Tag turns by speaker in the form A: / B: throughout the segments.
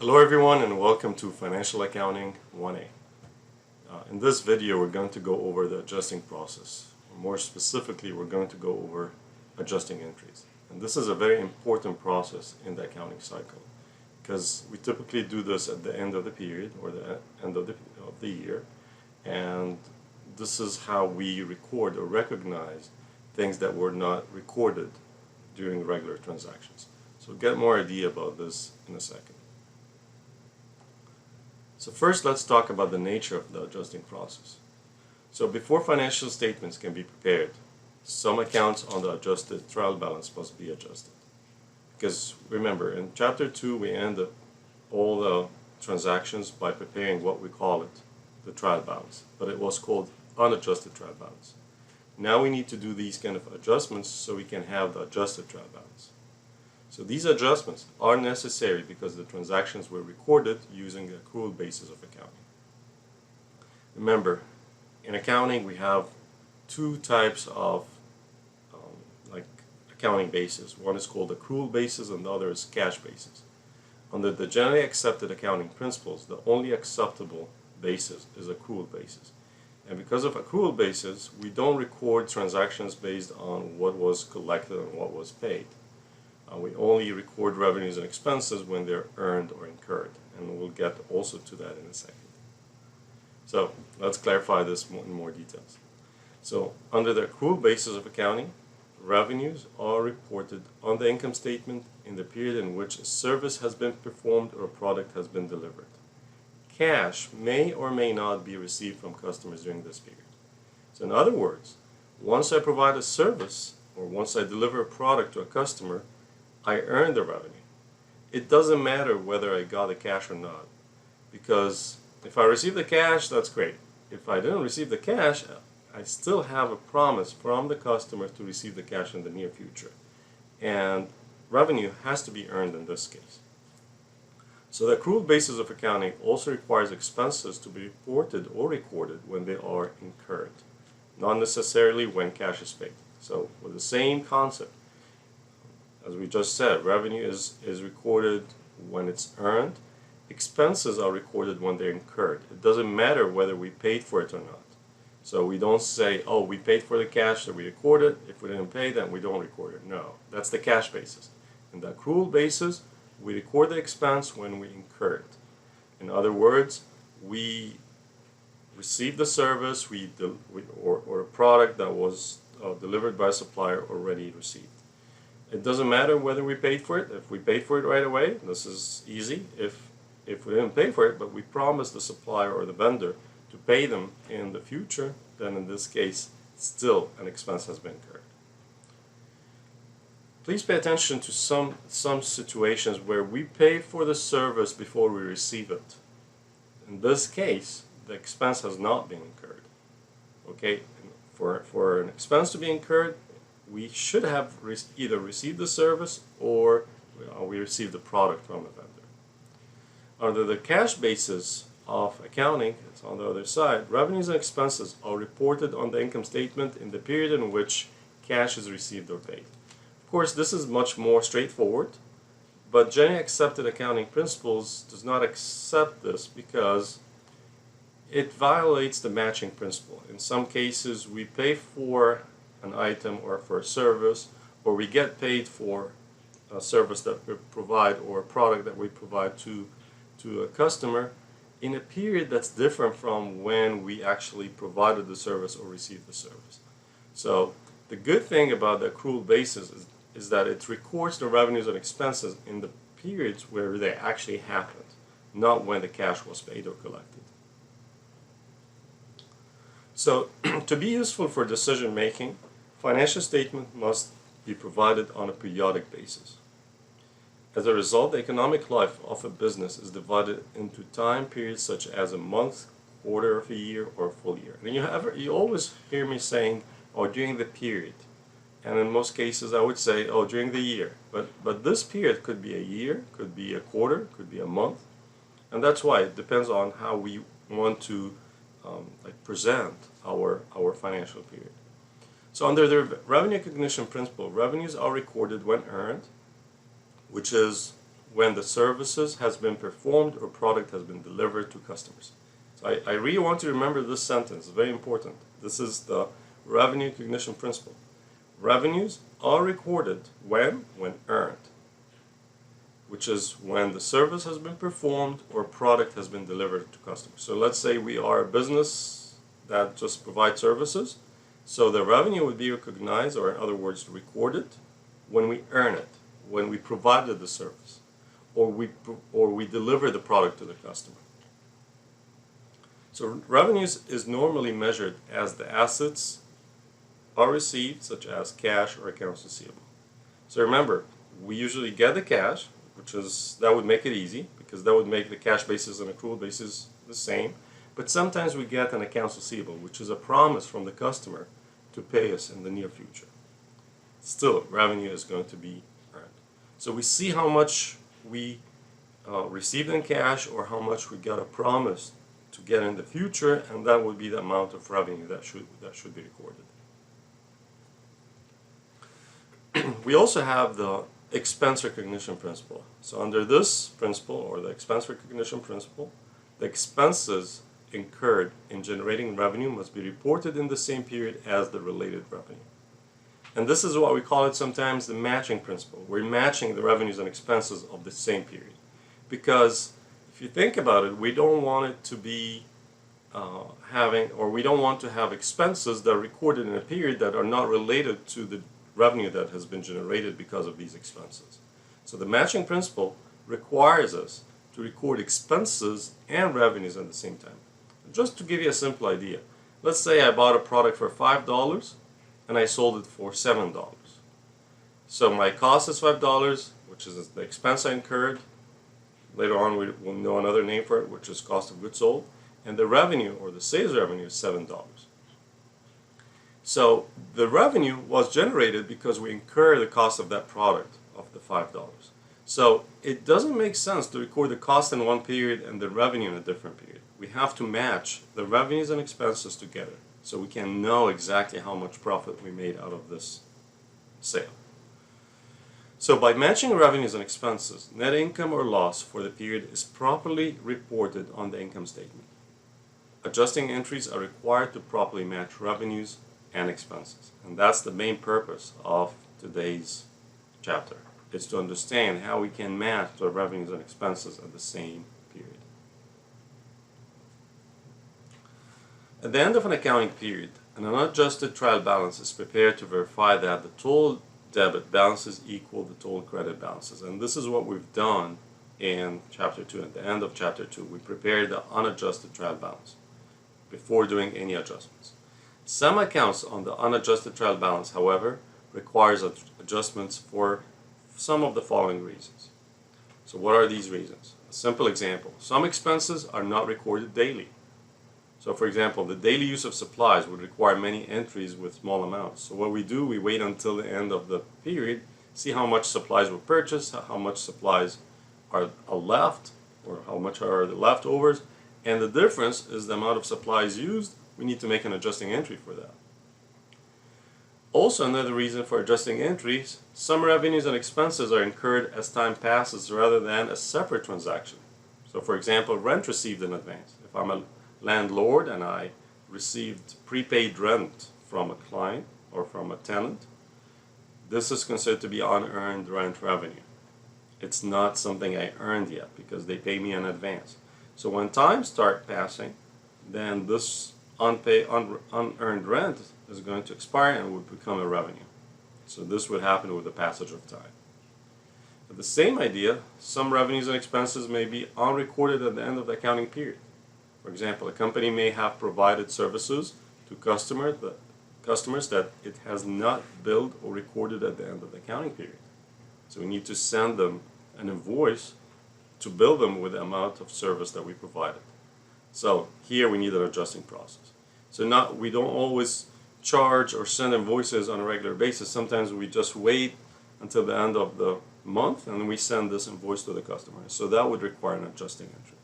A: Hello everyone and welcome to Financial Accounting 1A. In this video we're going to go over the adjusting process. More specifically, we're going to go over adjusting entries. And this is a very important process in the accounting cycle because we typically do this at the end of the period or the end of the year, and this is how we record or recognize things that were not recorded during regular transactions. So we'll get more idea about this in a second. So first, let's talk about the nature of the adjusting process. So before financial statements can be prepared, some accounts on the adjusted trial balance must be adjusted. Because remember, in Chapter 2 we end all the transactions by preparing what we call it, the trial balance. But it was called unadjusted trial balance. Now we need to do these kind of adjustments so we can have the adjusted trial balance. So these adjustments are necessary because the transactions were recorded using the accrual basis of accounting. Remember, in accounting we have two types of accounting basis. One is called accrual basis and the other is cash basis. Under the generally accepted accounting principles, the only acceptable basis is accrual basis. And because of accrual basis, we don't record transactions based on what was collected and what was paid. We only record revenues and expenses when they're earned or incurred, and we'll get also to that in a second. So let's clarify this in more details. So under the accrual basis of accounting, revenues are reported on the income statement in the period in which a service has been performed or a product has been delivered. Cash may or may not be received from customers during this period. So in other words, once I provide a service or once I deliver a product to a customer, I earn the revenue. It doesn't matter whether I got the cash or not, because if I receive the cash, that's great. If I didn't receive the cash, I still have a promise from the customer to receive the cash in the near future. And revenue has to be earned in this case. So the accrual basis of accounting also requires expenses to be reported or recorded when they are incurred, not necessarily when cash is paid. So with the same concept, as we just said, revenue is recorded when it's earned. Expenses are recorded when they're incurred. It doesn't matter whether we paid for it or not. So we don't say, oh, we paid for the cash, so we record it. If we didn't pay, then we don't record it. No, that's the cash basis. In the accrual basis, we record the expense when we incur it. In other words, we received the service or a product that was delivered by a supplier already received. It doesn't matter whether we paid for it. If we paid for it right away, this is easy. If we didn't pay for it, but we promised the supplier or the vendor to pay them in the future, then in this case, still an expense has been incurred. Please pay attention to some situations where we pay for the service before we receive it. In this case, the expense has not been incurred. Okay, for an expense to be incurred, we should have either received the service or we received the product from a vendor. Under the cash basis of accounting, it's on the other side, revenues and expenses are reported on the income statement in the period in which cash is received or paid. Of course, this is much more straightforward, but generally accepted accounting principles does not accept this because it violates the matching principle. In some cases, we pay for an item or for a service, or we get paid for a service that we provide or a product that we provide to a customer in a period that's different from when we actually provided the service or received the service. So the good thing about the accrual basis is that it records the revenues and expenses in the periods where they actually happened, not when the cash was paid or collected. So to be useful for decision making, financial statement must be provided on a periodic basis. As a result, the economic life of a business is divided into time periods such as a month, quarter of a year, or a full year. And you always hear me saying, oh, during the period. And in most cases I would say, oh, during the year. But this period could be a year, could be a quarter, could be a month. And that's why it depends on how we want to present our financial period. So under the revenue recognition principle, revenues are recorded when earned, which is when the services has been performed or product has been delivered to customers. So I really want you to remember this sentence, it's very important. This is the revenue recognition principle. Revenues are recorded when earned, which is when the service has been performed or product has been delivered to customers. So let's say we are a business that just provides services. So the revenue would be recognized, or in other words, recorded, when we earn it, when we provided the service, or we deliver the product to the customer. So revenues is normally measured as the assets are received, such as cash or accounts receivable. So remember, we usually get the cash, that would make it easy, because that would make the cash basis and accrual basis the same. But sometimes we get an accounts receivable, which is a promise from the customer to pay us in the near future. Still, revenue is going to be earned. So we see how much we received in cash or how much we got a promise to get in the future, and that would be the amount of revenue that should be recorded. We also have the expense recognition principle. So under this principle, or the expense recognition principle, the expenses incurred in generating revenue must be reported in the same period as the related revenue. And this is what we call it sometimes the matching principle. We're matching the revenues and expenses of the same period. Because if you think about it, we don't want it to be we don't want to have expenses that are recorded in a period that are not related to the revenue that has been generated because of these expenses. So the matching principle requires us to record expenses and revenues at the same time. Just to give you a simple idea, let's say I bought a product for $5 and I sold it for $7. So my cost is $5, which is the expense I incurred. Later on we will know another name for it, which is cost of goods sold. And the revenue, or the sales revenue, is $7. So the revenue was generated because we incur the cost of that product of the $5. So it doesn't make sense to record the cost in one period and the revenue in a different period. We have to match the revenues and expenses together so we can know exactly how much profit we made out of this sale. So by matching revenues and expenses, net income or loss for the period is properly reported on the income statement. Adjusting entries are required to properly match revenues and expenses. And that's the main purpose of today's chapter, is to understand how we can match the revenues and expenses at the same period. At the end of an accounting period, an unadjusted trial balance is prepared to verify that the total debit balances equal the total credit balances. And this is what we've done in Chapter 2. At the end of Chapter 2, we prepared the unadjusted trial balance before doing any adjustments. Some accounts on the unadjusted trial balance, however, requires adjustments for some of the following reasons. So what are these reasons? A simple example. Some expenses are not recorded daily. So for example, the daily use of supplies would require many entries with small amounts. So what we do, we wait until the end of the period, see how much supplies were purchased, how much supplies are left, or how much are the leftovers, and the difference is the amount of supplies used. We need to make an adjusting entry for that. Also, another reason for adjusting entries, some revenues and expenses are incurred as time passes rather than a separate transaction. So for example, rent received in advance. If I'm a landlord and I received prepaid rent from a client or from a tenant, this is considered to be unearned rent revenue. It's not something I earned yet because they pay me in advance. So when time starts passing, then this unearned rent is going to expire and would become a revenue. So this would happen with the passage of time. But the same idea, some revenues and expenses may be unrecorded at the end of the accounting period. For example, a company may have provided services to customers that it has not billed or recorded at the end of the accounting period. So we need to send them an invoice to bill them with the amount of service that we provided. So here we need an adjusting process. So we don't always charge or send invoices on a regular basis. Sometimes we just wait until the end of the month and we send this invoice to the customer. So that would require an adjusting entry.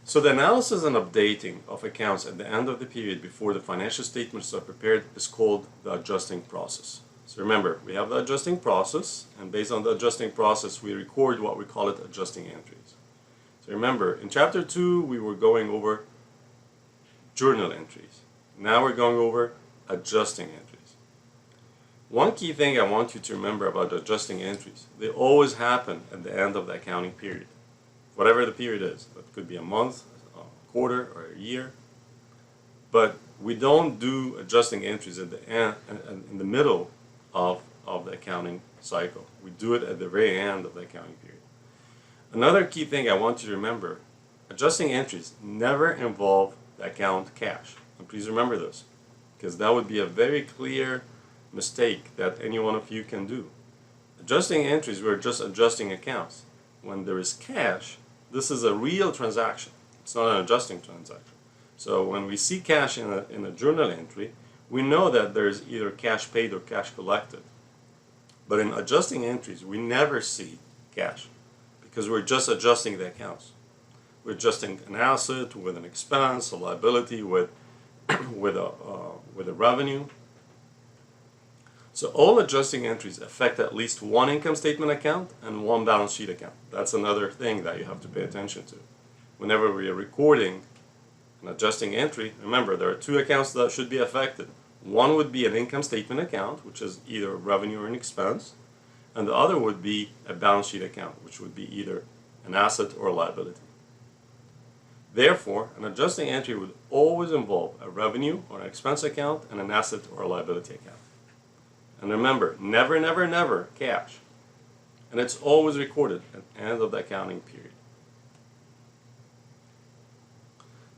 A: So the analysis and updating of accounts at the end of the period before the financial statements are prepared is called the adjusting process. So remember, we have the adjusting process, and based on the adjusting process, we record what we call it adjusting entries. So remember, in chapter 2, we were going over journal entries. Now we're going over adjusting entries. One key thing I want you to remember about adjusting entries, they always happen at the end of the accounting period. Whatever the period is, that could be a month, a quarter, or a year. But we don't do adjusting entries at the end, in the middle of the accounting cycle. We do it at the very end of the accounting period. Another key thing I want you to remember, adjusting entries never involve the account cash. And please remember this, because that would be a very clear mistake that any one of you can do. Adjusting entries, we're just adjusting accounts. When there is cash, this is a real transaction. It's not an adjusting transaction. So when we see cash in a journal entry, we know that there's either cash paid or cash collected. But in adjusting entries, we never see cash because we're just adjusting the accounts. We're adjusting an asset with an expense, a liability with a revenue. So all adjusting entries affect at least one income statement account and one balance sheet account. That's another thing that you have to pay attention to. Whenever we are recording an adjusting entry, remember there are two accounts that should be affected. One would be an income statement account, which is either revenue or an expense, and the other would be a balance sheet account, which would be either an asset or a liability. Therefore, an adjusting entry would always involve a revenue or an expense account and an asset or a liability account. And remember, never, never, never cash. And it's always recorded at the end of the accounting period.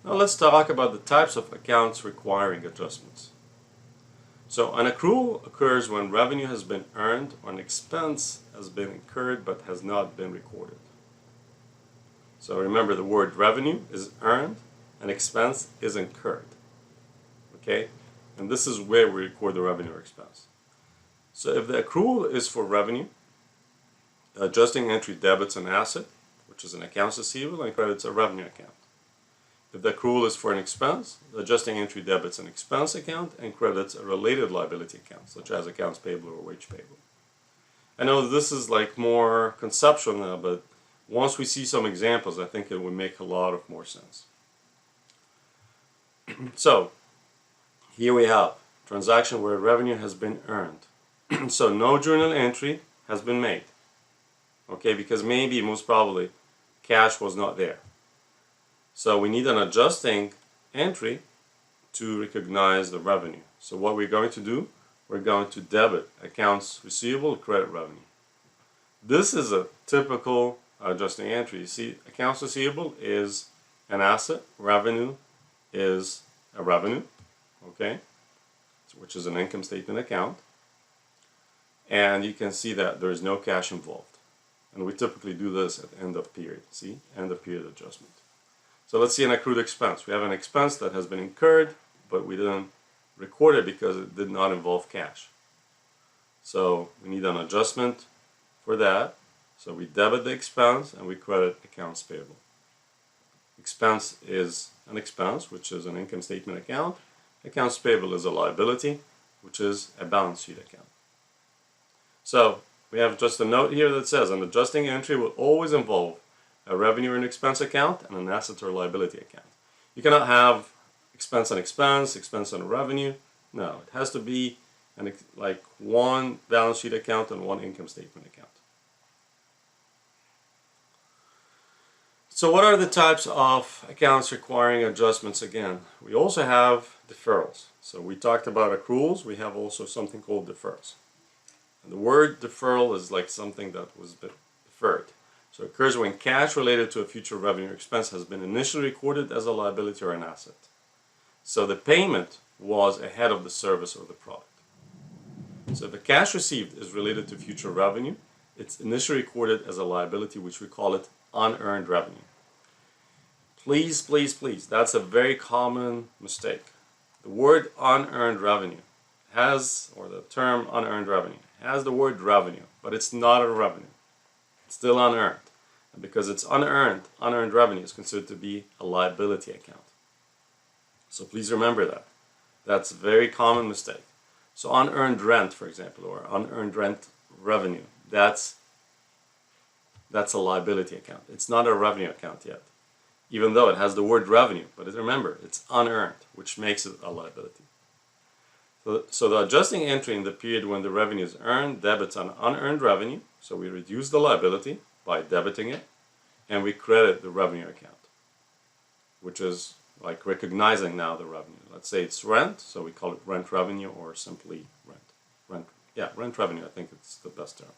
A: Now let's talk about the types of accounts requiring adjustments. So an accrual occurs when revenue has been earned or an expense has been incurred but has not been recorded. So remember, the word revenue is earned and expense is incurred. Okay? And this is where we record the revenue or expense. So if the accrual is for revenue, the adjusting entry debits an asset, which is an accounts receivable, and credits a revenue account. If the accrual is for an expense, the adjusting entry debits an expense account and credits a related liability account, such as accounts payable or wage payable. I know this is like more conceptual now, but once we see some examples, I think it would make a lot of more sense. So, here we have transaction where revenue has been earned. So no journal entry has been made. Okay, because maybe, most probably, cash was not there. So we need an adjusting entry to recognize the revenue. So what we're going to do, we're going to debit accounts receivable, credit revenue. This is a typical adjusting entry. You see, accounts receivable is an asset, revenue is a revenue, okay, which is an income statement account. And you can see that there is no cash involved. And we typically do this at the end of period. See, end of period adjustment. So let's see an accrued expense. We have an expense that has been incurred, but we didn't record it because it did not involve cash. So we need an adjustment for that. So we debit the expense and we credit accounts payable. Expense is an expense, which is an income statement account. Accounts payable is a liability, which is a balance sheet account. So we have just a note here that says an adjusting entry will always involve a revenue and expense account and an asset or liability account. You cannot have expense and expense and revenue. No, it has to be like one balance sheet account and one income statement account. So what are the types of accounts requiring adjustments again? We also have deferrals. So we talked about accruals. We have also something called deferrals. And the word deferral is like something that was deferred. So it occurs when cash related to a future revenue or expense has been initially recorded as a liability or an asset. So the payment was ahead of the service or the product. So if the cash received is related to future revenue, it's initially recorded as a liability, which we call it unearned revenue. Please, please, please, that's a very common mistake. The word unearned revenue has, or the term unearned revenue, has the word revenue, but it's not a revenue. It's still unearned. And because it's unearned revenue is considered to be a liability account. So please remember that. That's a very common mistake. So unearned rent, for example, or unearned rent revenue, that's a liability account. It's not a revenue account yet, even though it has the word revenue. But remember, it's unearned, which makes it a liability. So the adjusting entry in the period when the revenue is earned debits on unearned revenue. So we reduce the liability by debiting it, and we credit the revenue account, which is like recognizing now the revenue. Let's say it's rent, so we call it rent revenue or simply rent. Rent revenue, I think it's the best term.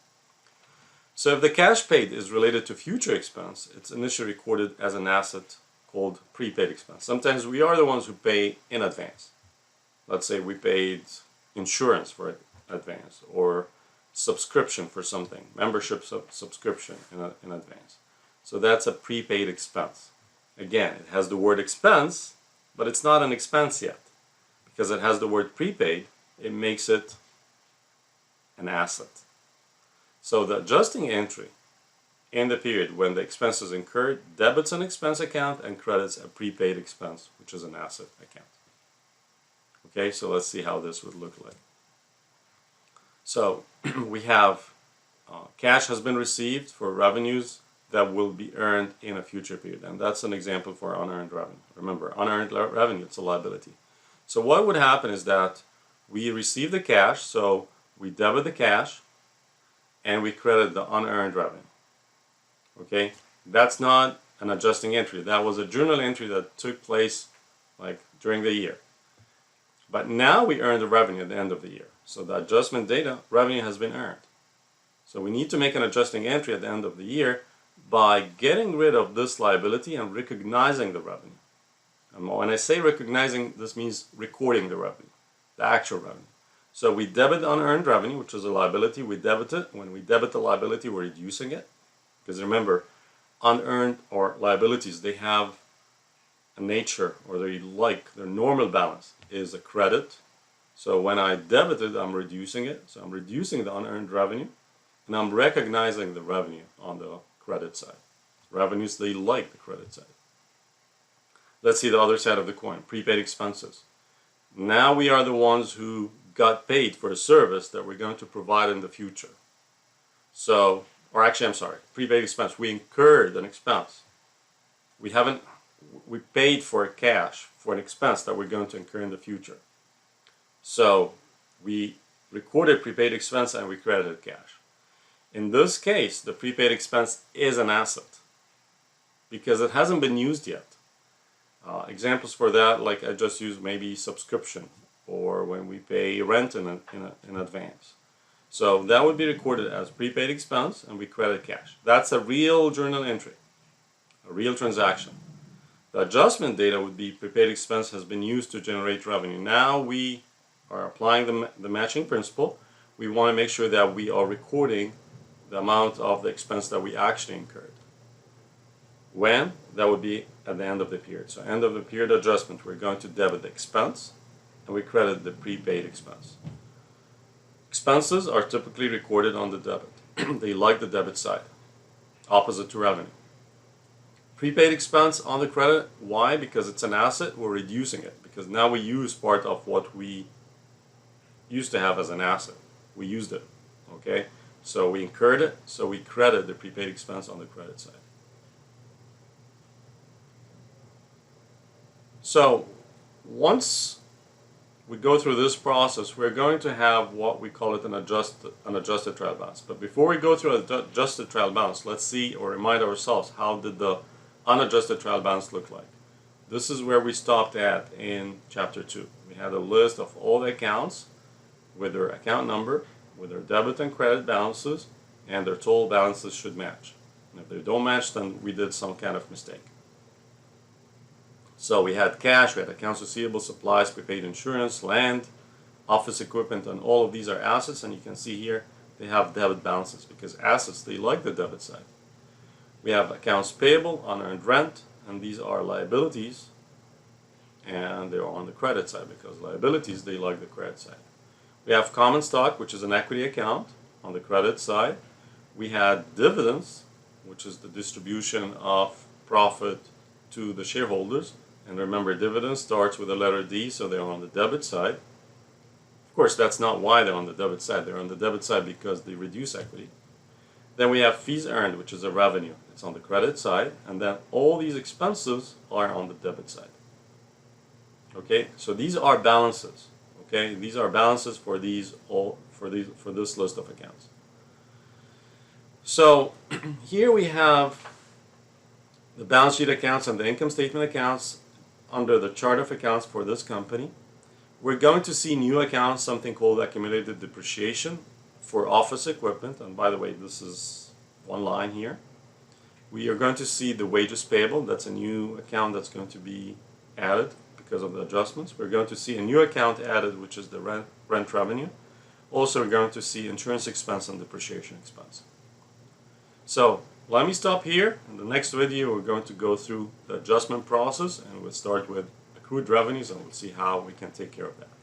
A: So if the cash paid is related to future expense, it's initially recorded as an asset called prepaid expense. Sometimes we are the ones who pay in advance. Let's say we paid insurance for advance or subscription for something, membership subscription in advance. So that's a prepaid expense. Again, it has the word expense, but it's not an expense yet. Because it has the word prepaid, it makes it an asset. So the adjusting entry in the period when the expense is incurred debits an expense account and credits a prepaid expense, which is an asset account. Okay, so let's see how this would look like. So we have cash has been received for revenues that will be earned in a future period, and that's an example for unearned revenue. Remember, unearned revenue, it's a liability. So what would happen is that we receive the cash, so we debit the cash, and we credit the unearned revenue. Okay, that's not an adjusting entry. That was a journal entry that took place like during the year. But now we earn the revenue at the end of the year. So the adjustment data, revenue has been earned. So we need to make an adjusting entry at the end of the year by getting rid of this liability and recognizing the revenue. And when I say recognizing, this means recording the revenue, the actual revenue. So we debit unearned revenue, which is a liability. We debit it. When we debit the liability, we're reducing it. Because remember, unearned or liabilities, they have a nature, or their normal balance is a credit. So when I debit it, I'm reducing it. So I'm reducing the unearned revenue, and I'm recognizing the revenue on the credit side. Revenues, they like the credit side. Let's see the other side of the coin, prepaid expenses. Now we are the ones who got paid for a service that we're going to provide in the future. So, or actually, I'm sorry, prepaid expense. We incurred an expense. We paid for cash for an expense that we're going to incur in the future. So we recorded prepaid expense and we credited cash. In this case, the prepaid expense is an asset because it hasn't been used yet. Examples for that, like I just used, maybe subscription or when we pay rent in advance. So that would be recorded as prepaid expense and we credit cash. That's a real journal entry, a real transaction. The adjustment data would be prepaid expense has been used to generate revenue. Now we are applying the matching principle. We want to make sure that we are recording the amount of the expense that we actually incurred. When? That would be at the end of the period. So end of the period adjustment, we're going to debit the expense and we credit the prepaid expense. Expenses are typically recorded on the debit. They like the debit side, opposite to revenue. Prepaid expense on the credit, why? Because it's an asset, we're reducing it. Because now we use part of what we used to have as an asset. We used it, okay? So we incurred it, so we credit the prepaid expense on the credit side. So once we go through this process, we're going to have what we call it an adjusted trial balance. But before we go through an adjusted trial balance, let's see or remind ourselves, how did the unadjusted trial balance look like? This is where we stopped at in chapter 2. We had a list of all the accounts with their account number, with their debit and credit balances, and their total balances should match. And if they don't match, then we did some kind of mistake. So we had cash, we had accounts receivable, supplies, prepaid insurance, land, office equipment, and all of these are assets. And you can see here they have debit balances because assets, they like the debit side. We have accounts payable, unearned rent, and these are liabilities, and they're on the credit side because liabilities, they like the credit side. We have common stock, which is an equity account on the credit side. We had dividends, which is the distribution of profit to the shareholders. And remember, dividend starts with the letter D, so they're on the debit side. Of course, that's not why they're on the debit side. They're on the debit side because they reduce equity. Then we have fees earned, which is a revenue. It's on the credit side, and then all these expenses are on the debit side. Okay, so these are balances. Okay, these are balances for these for this list of accounts. So here we have the balance sheet accounts and the income statement accounts under the chart of accounts for this company. We're going to see new accounts, something called accumulated depreciation for office equipment. And by the way, this is one line here. We are going to see the wages payable. That's a new account that's going to be added because of the adjustments. We're going to see a new account added, which is the rent revenue. Also, we're going to see insurance expense and depreciation expense. So let me stop here. In the next video, we're going to go through the adjustment process, and we'll start with accrued revenues, and we'll see how we can take care of that.